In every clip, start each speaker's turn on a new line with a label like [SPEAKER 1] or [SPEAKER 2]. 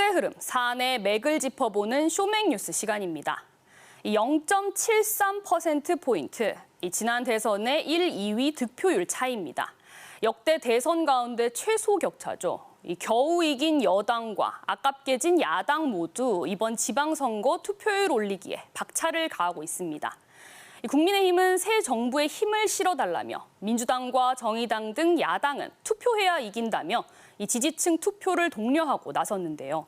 [SPEAKER 1] 뉴스의 흐름, 사안의 맥을 짚어보는 쇼맥 뉴스 시간입니다. 0.73%포인트, 지난 대선의 1, 2위 득표율 차이입니다. 역대 대선 가운데 최소 격차죠. 겨우 이긴 여당과 아깝게 진 야당 모두 이번 지방선거 투표율 올리기에 박차를 가하고 있습니다. 국민의힘은 새 정부에 힘을 실어달라며 민주당과 정의당 등 야당은 투표해야 이긴다며 지지층 투표를 독려하고 나섰는데요.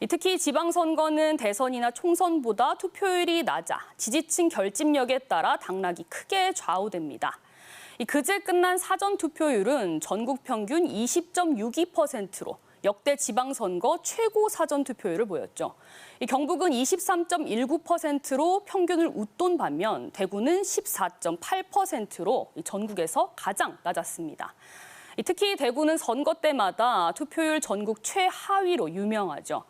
[SPEAKER 1] 특히 지방선거는 대선이나 총선보다 투표율이 낮아 지지층 결집력에 따라 당락이 크게 좌우됩니다. 그제 끝난 사전투표율은 전국 평균 20.62%로 역대 지방선거 최고 사전투표율을 보였죠. 경북은 23.19%로 평균을 웃돈 반면 대구는 14.8%로 전국에서 가장 낮았습니다. 특히 대구는 선거 때마다 투표율 전국 최하위로 유명하죠.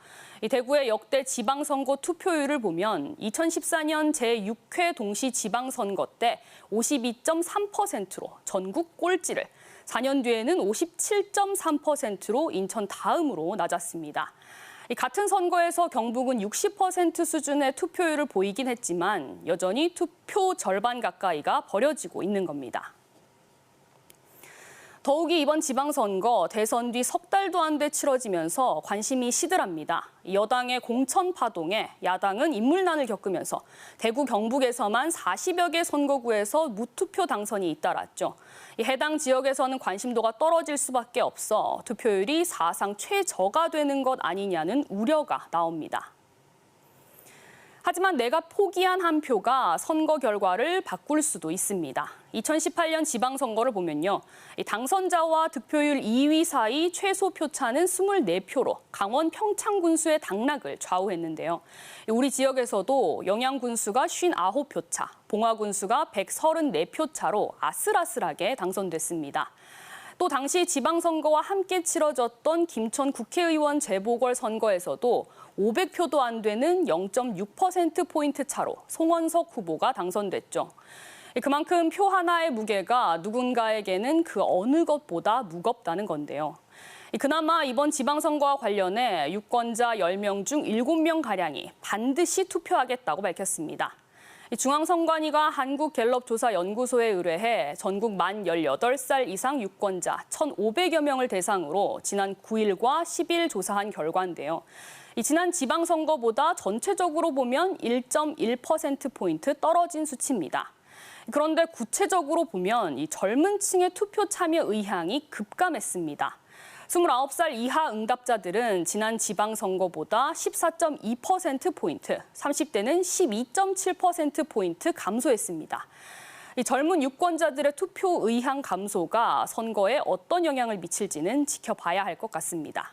[SPEAKER 1] 대구의 역대 지방선거 투표율을 보면 2014년 제6회 동시지방선거 때 52.3%로 전국 꼴찌를, 4년 뒤에는 57.3%로 인천 다음으로 낮았습니다. 같은 선거에서 경북은 60% 수준의 투표율을 보이긴 했지만 여전히 투표 절반 가까이가 버려지고 있는 겁니다. 더욱이 이번 지방선거 대선 뒤 석 달도 안 돼 치러지면서 관심이 시들합니다. 여당의 공천 파동에 야당은 인물난을 겪으면서 대구, 경북에서만 40여 개 선거구에서 무투표 당선이 잇따랐죠. 해당 지역에서는 관심도가 떨어질 수밖에 없어 투표율이 사상 최저가 되는 것 아니냐는 우려가 나옵니다. 하지만 내가 포기한 한 표가 선거 결과를 바꿀 수도 있습니다. 2018년 지방선거를 보면요. 당선자와 득표율 2위 사이 최소 표차는 24표로 강원 평창군수의 당락을 좌우했는데요. 우리 지역에서도 영양군수가 59표 차, 봉화군수가 134표 차로 아슬아슬하게 당선됐습니다. 또 당시 지방선거와 함께 치러졌던 김천 국회의원 재보궐선거에서도 500표도 안 되는 0.6%포인트 차로 송원석 후보가 당선됐죠. 그만큼 표 하나의 무게가 누군가에게는 그 어느 것보다 무겁다는 건데요. 그나마 이번 지방선거와 관련해 유권자 10명 중 7명가량이 반드시 투표하겠다고 밝혔습니다. 중앙선관위가 한국갤럽조사연구소에 의뢰해 전국 만 18살 이상 유권자 1,500여 명을 대상으로 지난 9일과 10일 조사한 결과인데요. 지난 지방선거보다 전체적으로 보면 1.1%포인트 떨어진 수치입니다. 그런데 구체적으로 보면 이 젊은 층의 투표 참여 의향이 급감했습니다. 29살 이하 응답자들은 지난 지방선거보다 14.2%포인트, 30대는 12.7%포인트 감소했습니다. 이 젊은 유권자들의 투표 의향 감소가 선거에 어떤 영향을 미칠지는 지켜봐야 할 것 같습니다.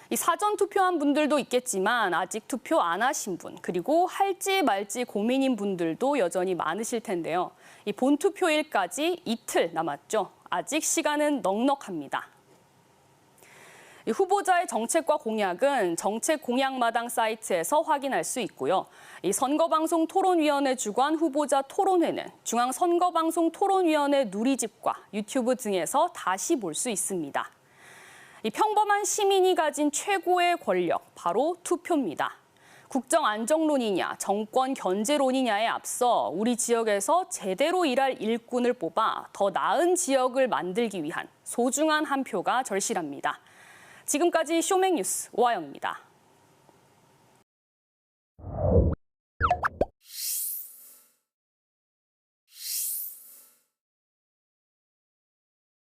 [SPEAKER 1] 이 사전 투표한 분들도 있겠지만 아직 투표 안 하신 분, 그리고 할지 말지 고민인 분들도 여전히 많으실 텐데요. 이 본투표일까지 이틀 남았죠. 아직 시간은 넉넉합니다. 이 후보자의 정책과 공약은 정책 공약마당 사이트에서 확인할 수 있고요. 이 선거방송 토론위원회 주관 후보자 토론회는 중앙선거방송 토론위원회 누리집과 유튜브 등에서 다시 볼 수 있습니다. 이 평범한 시민이 가진 최고의 권력, 바로 투표입니다. 국정 안정론이냐, 정권 견제론이냐에 앞서 우리 지역에서 제대로 일할 일꾼을 뽑아 더 나은 지역을 만들기 위한 소중한 한 표가 절실합니다. 지금까지 쇼맥뉴스 오하영입니다.